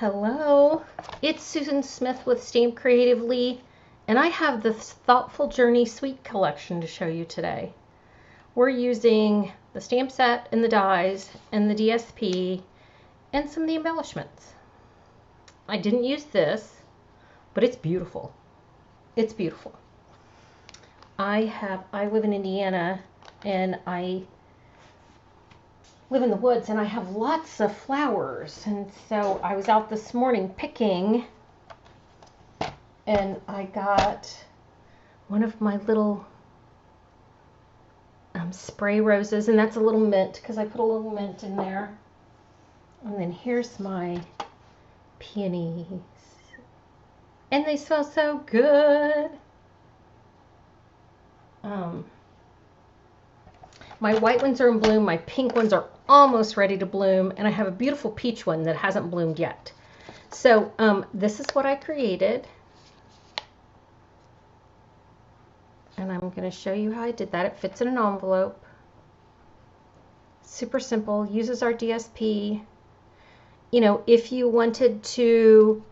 Hello, it's Susan Smith with StampCreatively, and I have the Thoughtful Journey Suite collection to show you today. We're using the stamp set and the dies and the DSP and some of the embellishments. I didn't use this, but it's beautiful. It's beautiful. I live in Indiana, and I live in the woods, and I have lots of flowers, and so I was out this morning picking, and I got one of my little spray roses, and that's a little mint because I put a little mint in there. And then here's my peonies, and they smell so good. My white ones are in bloom, my pink ones are almost ready to bloom, and I have a beautiful peach one that hasn't bloomed yet. So this is what I created, and I'm going to show you how I did that. It fits in an envelope. Super simple, uses our DSP. You know, if you wanted to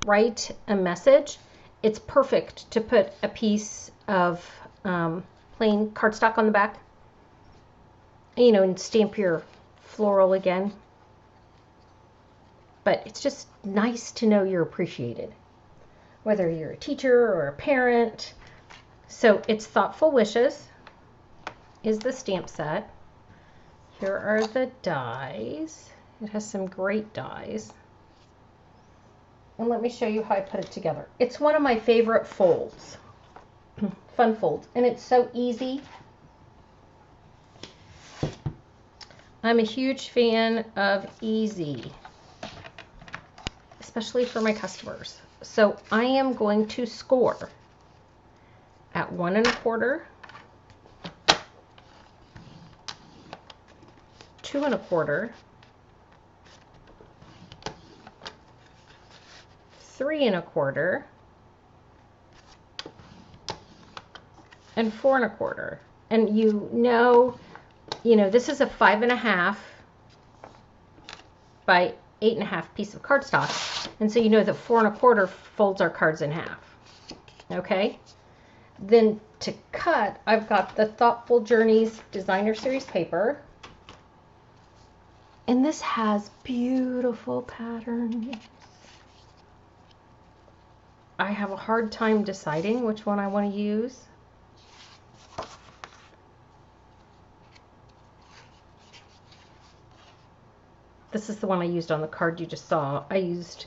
write a message, it's perfect to put a piece of plain cardstock on the back, you know, and stamp your floral again. But it's just nice to know you're appreciated, whether you're a teacher or a parent. So it's Thoughtful Wishes is the stamp set. Here are the dies. It has some great dies. And let me show you how I put it together. It's one of my favorite folds, fun folds, and it's so easy. I'm a huge fan of easy, especially for my customers. So I am going to score at 1 1/4, 2 1/4, 3 1/4, and 4 1/4. And you know, this is a 5 1/2 by 8 1/2 piece of cardstock, and so you know that 4 1/4 folds our cards in half. Okay, then to cut, I've got the Thoughtful Journeys Designer Series paper, and this has beautiful patterns. I have a hard time deciding which one I want to use. This is the one I used on the card you just saw. I used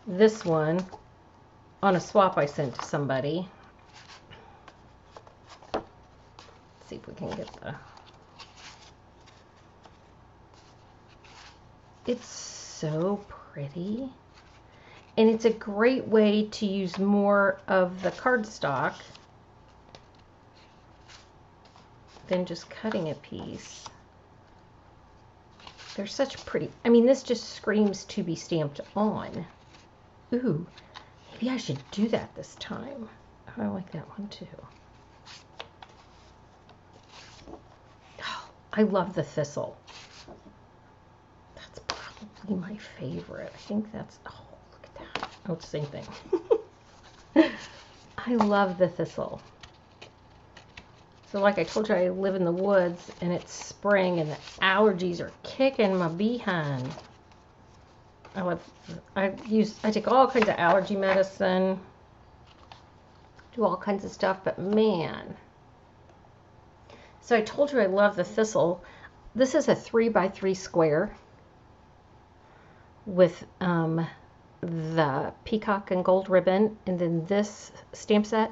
this one on a swap I sent to somebody. Let's see if we can get the... It's so pretty. And it's a great way to use more of the cardstock than just cutting a piece. They're such pretty. I mean, this just screams to be stamped on. Ooh, maybe I should do that this time. Oh, I like that one too. Oh, I love the thistle. That's probably my favorite. I think that's, oh, look at that. Oh, it's the same thing. I love the thistle. So like I told you, I live in the woods, and it's spring, and the allergies are kicking my behind. I take all kinds of allergy medicine, do all kinds of stuff, but man. So I told you I love the thistle. This is a 3 by 3 square with the peacock and gold ribbon, and then this stamp set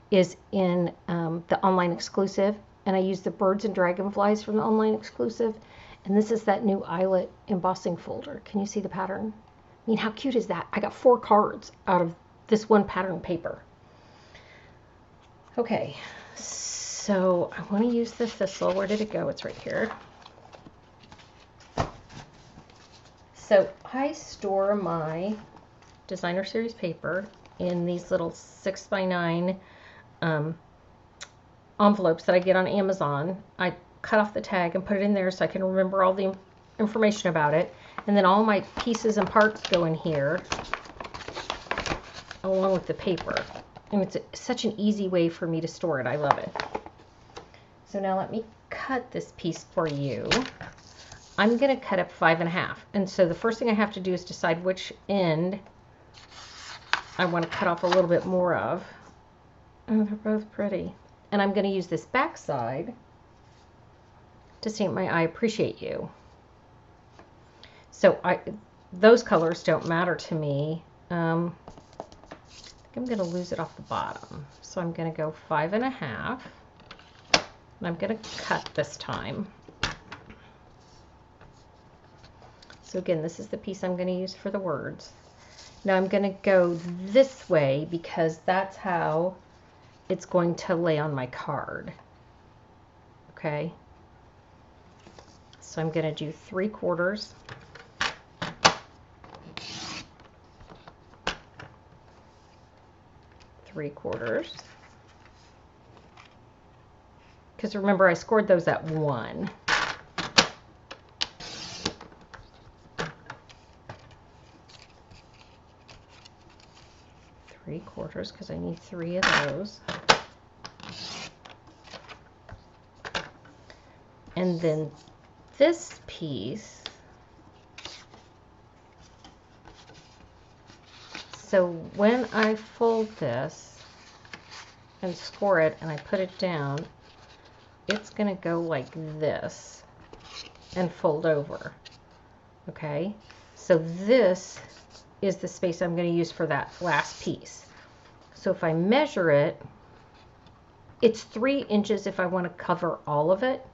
is in the online exclusive, and I use the birds and dragonflies from the online exclusive, and this is that new eyelet embossing folder. Can you see the pattern? I mean, how cute is that? I got 4 cards out of this one pattern paper. Okay, so I want to use the thistle. Where did it go? It's right here. So I store my Designer Series paper in these little 6 by 9 envelopes that I get on Amazon. I cut off the tag and put it in there so I can remember all the information about it. And then all my pieces and parts go in here along with the paper. And it's such an easy way for me to store it. I love it. So now let me cut this piece for you. I'm going to cut up 5 1/2. And so the first thing I have to do is decide which end I want to cut off a little bit more of. Oh, they're both pretty. And I'm going to use this back side to stamp my I appreciate you. So those colors don't matter to me. I think I'm going to lose it off the bottom. So I'm going to go 5 1/2. And I'm going to cut this time. So again, this is the piece I'm going to use for the words. Now I'm going to go this way because that's how it's going to lay on my card. Okay? So I'm going to do 3/4. Because remember, I scored those at 1. Three-quarters, because I need 3 of those. And then this piece, so when I fold this and score it and I put it down, it's going to go like this and fold over. Okay, so this is the space I'm going to use for that last piece. So if I measure it, it's 3 inches if I want to cover all of it.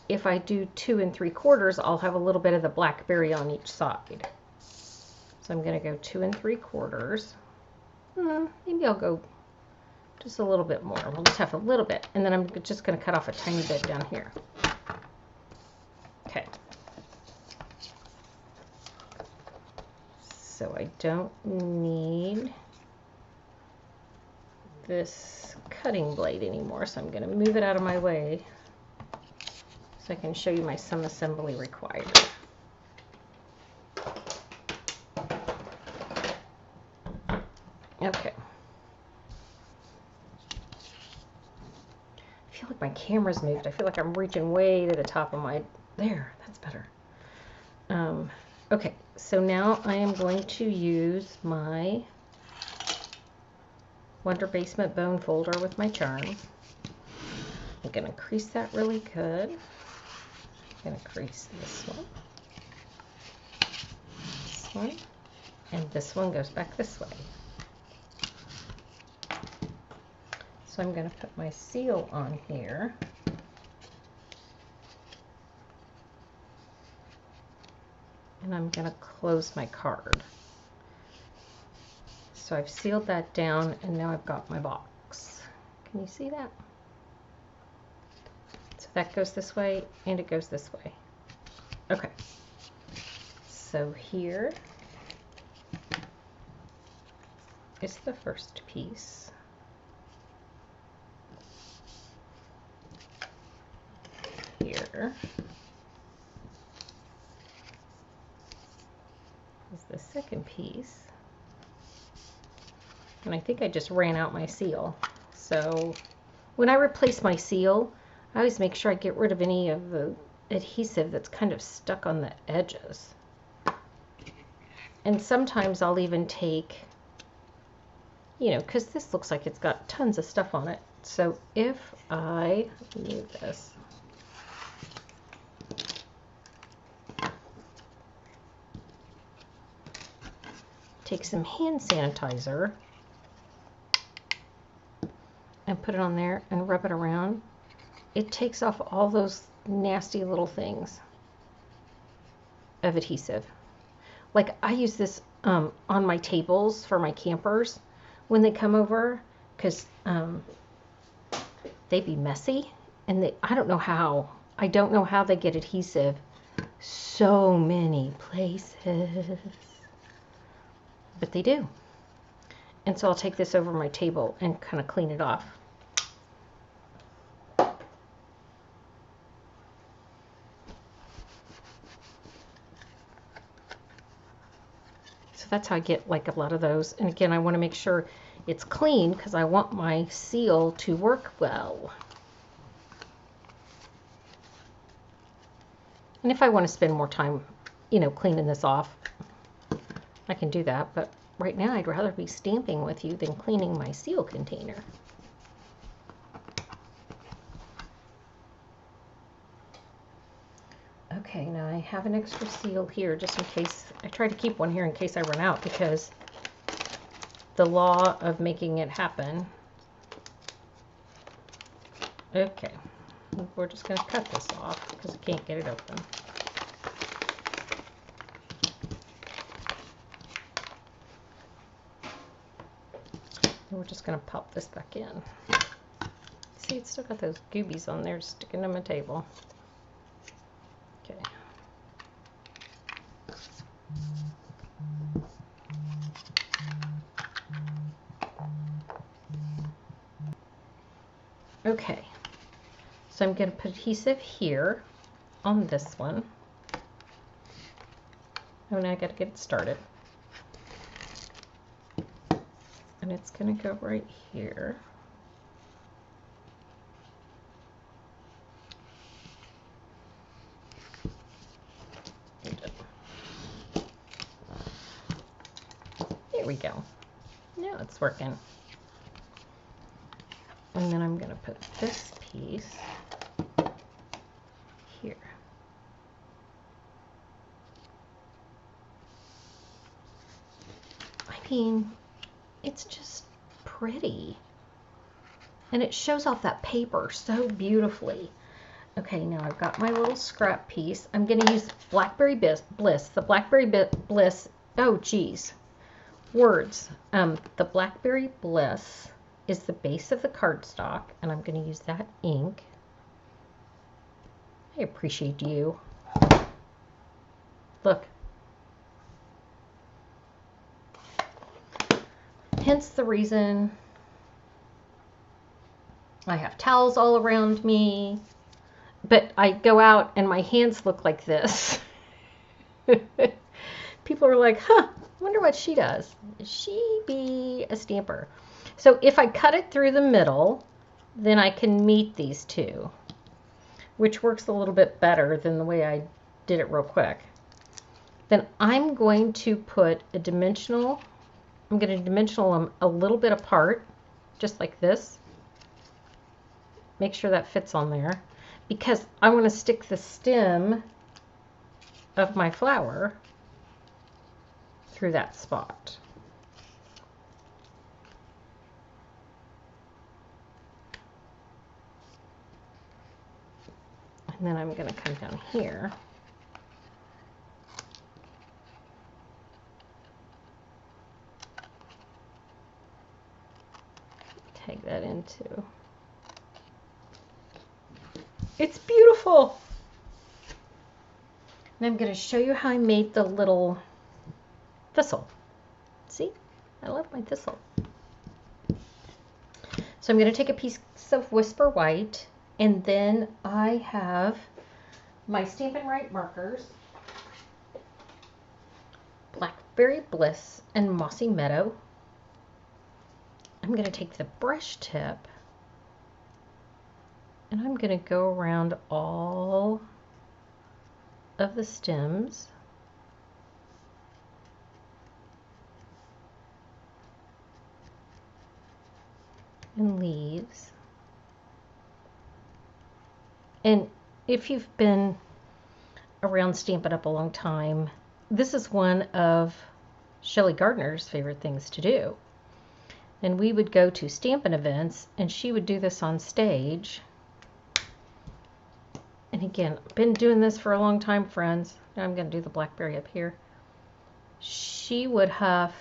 If I do 2 3/4, I'll have a little bit of the blackberry on each side. So I'm going to go 2 3/4. Maybe I'll go just a little bit more. We'll just have a little bit. And then I'm just going to cut off a tiny bit down here. Okay. So I don't need this cutting blade anymore. So I'm going to move it out of my way so I can show you my some assembly required. Okay. I feel like my camera's moved. I feel like I'm reaching way to the top of my... There, that's better. Okay, so now I am going to use my Wonder Basement Bone Folder with my charm. I'm going to crease that really good. I'm going to crease this one, and this one goes back this way. So I'm going to put my seal on here. And I'm going to close my card. So I've sealed that down, and now I've got my box. Can you see that? So that goes this way, and it goes this way. Okay. So here is the first piece. Here is the second piece. And I think I just ran out my seal. So when I replace my seal, I always make sure I get rid of any of the adhesive that's kind of stuck on the edges. And sometimes I'll even take, you know, because this looks like it's got tons of stuff on it. So if I move this, take some hand sanitizer and put it on there and rub it around, it takes off all those nasty little things of adhesive. Like I use this on my tables for my campers when they come over, because they be messy, and I don't know how they get adhesive so many places, but they do. And so I'll take this over my table and kind of clean it off. So that's how I get like a lot of those. And again, I want to make sure it's clean because I want my seal to work well. And if I want to spend more time, you know, cleaning this off, I can do that. But right now I'd rather be stamping with you than cleaning my seal container. Okay, now I have an extra seal here just in case. I try to keep one here in case I run out because the law of making it happen. Okay, we're just going to cut this off because I can't get it open. And we're just going to pop this back in. See, it's still got those goobies on there sticking to my table. Okay. Okay, so I'm going to put adhesive here on this one. Oh, now I got to get it started. And it's going to go right here. There we go. Now it's working. And then I'm going to put this piece here. I mean, it's just pretty. And it shows off that paper so beautifully. Okay, now I've got my little scrap piece. I'm going to use Blackberry Bliss. The Blackberry Bliss, oh geez, words. The Blackberry Bliss is the base of the cardstock, and I'm going to use that ink. I appreciate you. Look. Hence the reason I have towels all around me, but I go out and my hands look like this. People are like, huh, wonder what she does. She be a stamper. So if I cut it through the middle, then I can meet these two, which works a little bit better than the way I did it real quick. Then I'm going to put a dimensional, I'm going to dimensional them a little bit apart, just like this. Make sure that fits on there, because I want to stick the stem of my flower through that spot. And then I'm going to come down here. Take that into. It's beautiful. And I'm going to show you how I made the little thistle. See? I love my thistle. So I'm going to take a piece of Whisper White, and then I have my Stampin' Up markers, Blackberry Bliss and Mossy Meadow. I'm going to take the brush tip and I'm going to go around all of the stems. And leaves. And if you've been around Stampin' Up a long time, this is one of Shelley Gardner's favorite things to do. And we would go to Stampin' events and she would do this on stage. And again, I've been doing this for a long time, friends. Now I'm going to do the blackberry up here. She would huff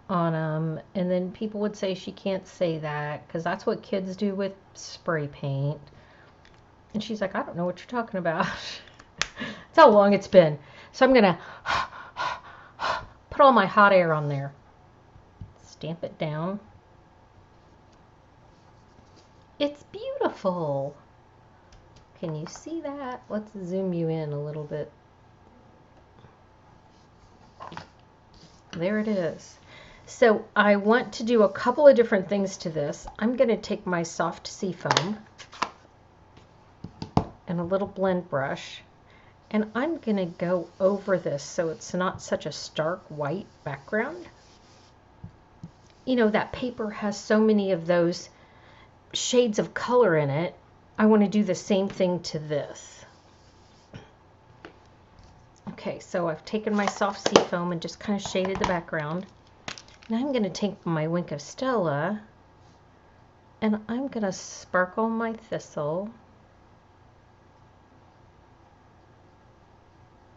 on them, and then people would say she can't say that because that's what kids do with spray paint. And she's like, I don't know what you're talking about. That's how long it's been. So I'm going to put all my hot air on there. Stamp it down. It's beautiful. Can you see that? Let's zoom you in a little bit. There it is. So I want to do a couple of different things to this. I'm going to take my soft sea foam and a little blend brush, and I'm going to go over this so it's not such a stark white background. You know, that paper has so many of those shades of color in it. I want to do the same thing to this. Okay, so I've taken my soft sea foam and just kind of shaded the background. Now I'm going to take my Wink of Stella and I'm going to sparkle my thistle.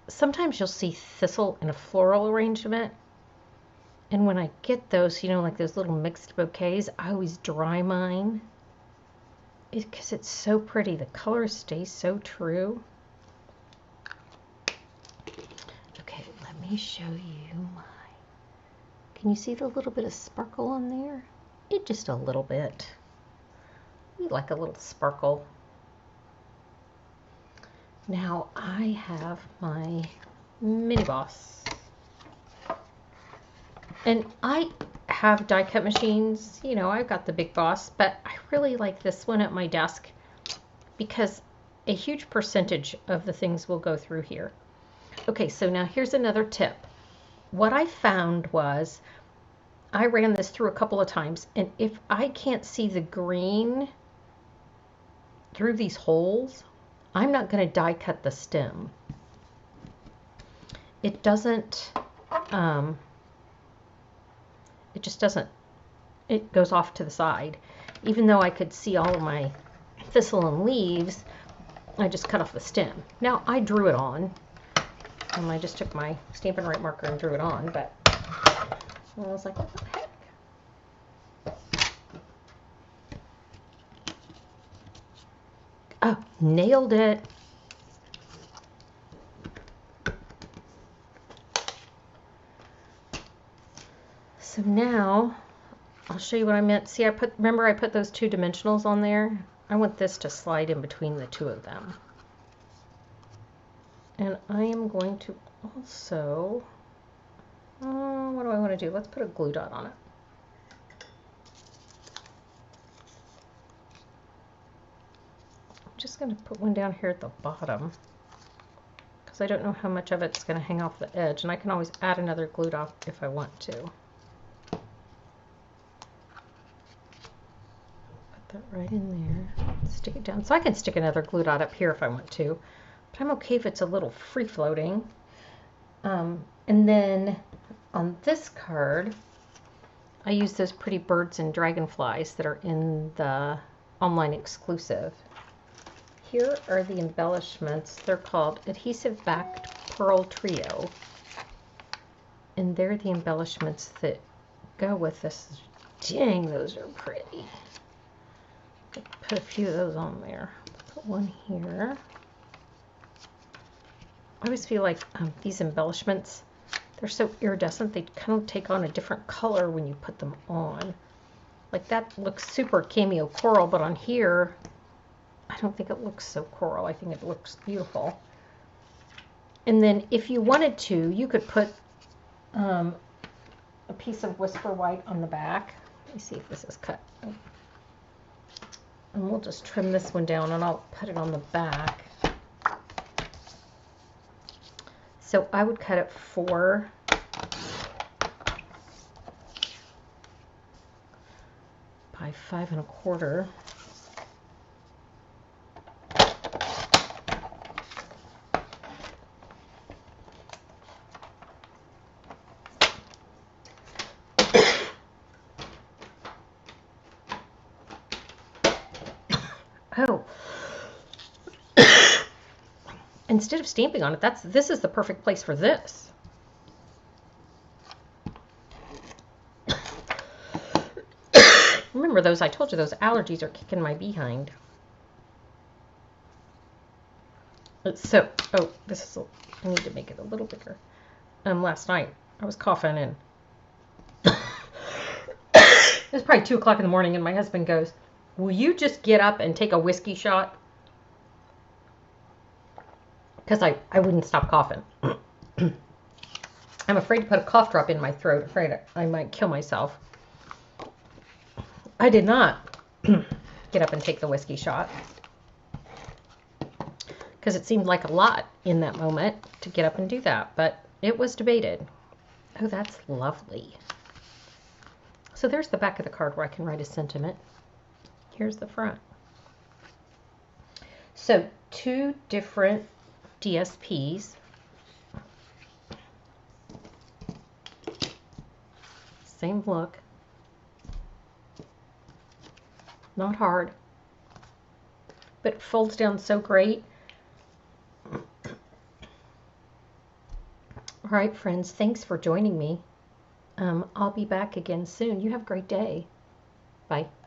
Sometimes you'll see thistle in a floral arrangement. And when I get those, you know, like those little mixed bouquets, I always dry mine. Because it's so pretty. The color stays so true. Okay, let me show you my... Can you see the little bit of sparkle on there? Just a little bit. We like a little sparkle. Now I have my mini boss. And I have die cut machines. You know, I've got the Big Boss, but I really like this one at my desk because a huge percentage of the things will go through here. Okay, so now here's another tip. What I found was I ran this through a couple of times, and if I can't see the green through these holes, I'm not going to die cut the stem. It doesn't, it just doesn't, it goes off to the side. Even though I could see all of my thistle and leaves, I just cut off the stem. Now I drew it on, and I just took my Stampin' Right marker and drew it on, but I was like, what the heck? Oh, nailed it. So now I'll show you what I meant. See, remember I put those two dimensionals on there? I want this to slide in between the two of them. And I am going to also, what do I want to do? Let's put a glue dot on it. I'm just going to put one down here at the bottom because I don't know how much of it's going to hang off the edge, and I can always add another glue dot if I want to. Put that right in there. Stick it down. So I can stick another glue dot up here if I want to, but I'm okay if it's a little free floating. And then on this card, I use those pretty birds and dragonflies that are in the online exclusive. Here are the embellishments. They're called Adhesive Backed Pearl Trio. And they're the embellishments that go with this. Dang, those are pretty. Put a few of those on there. Put one here. I always feel like these embellishments, they're so iridescent, they kind of take on a different color when you put them on. Like that looks super cameo coral, but on here, I don't think it looks so coral. I think it looks beautiful. And then if you wanted to, you could put a piece of Whisper White on the back. Let me see if this is cut. And we'll just trim this one down and I'll put it on the back. So I would cut it 4 by 5 1/4. Oh. Instead of stamping on it, this is the perfect place for this. Remember those, I told you those allergies are kicking my behind. So, oh, I need to make it a little bigger. Last night I was coughing and it was probably 2 o'clock in the morning and my husband goes, "Will you just get up and take a whiskey shot?" Because I wouldn't stop coughing. I'm afraid to put a cough drop in my throat, afraid I might kill myself. I did not get up and take the whiskey shot because it seemed like a lot in that moment to get up and do that, but it was debated. Oh, that's lovely. So there's the back of the card where I can write a sentiment. Here's the front. So 2 different DSPs. Same look. Not hard, but it folds down so great. All right, friends, thanks for joining me. I'll be back again soon. You have a great day. Bye.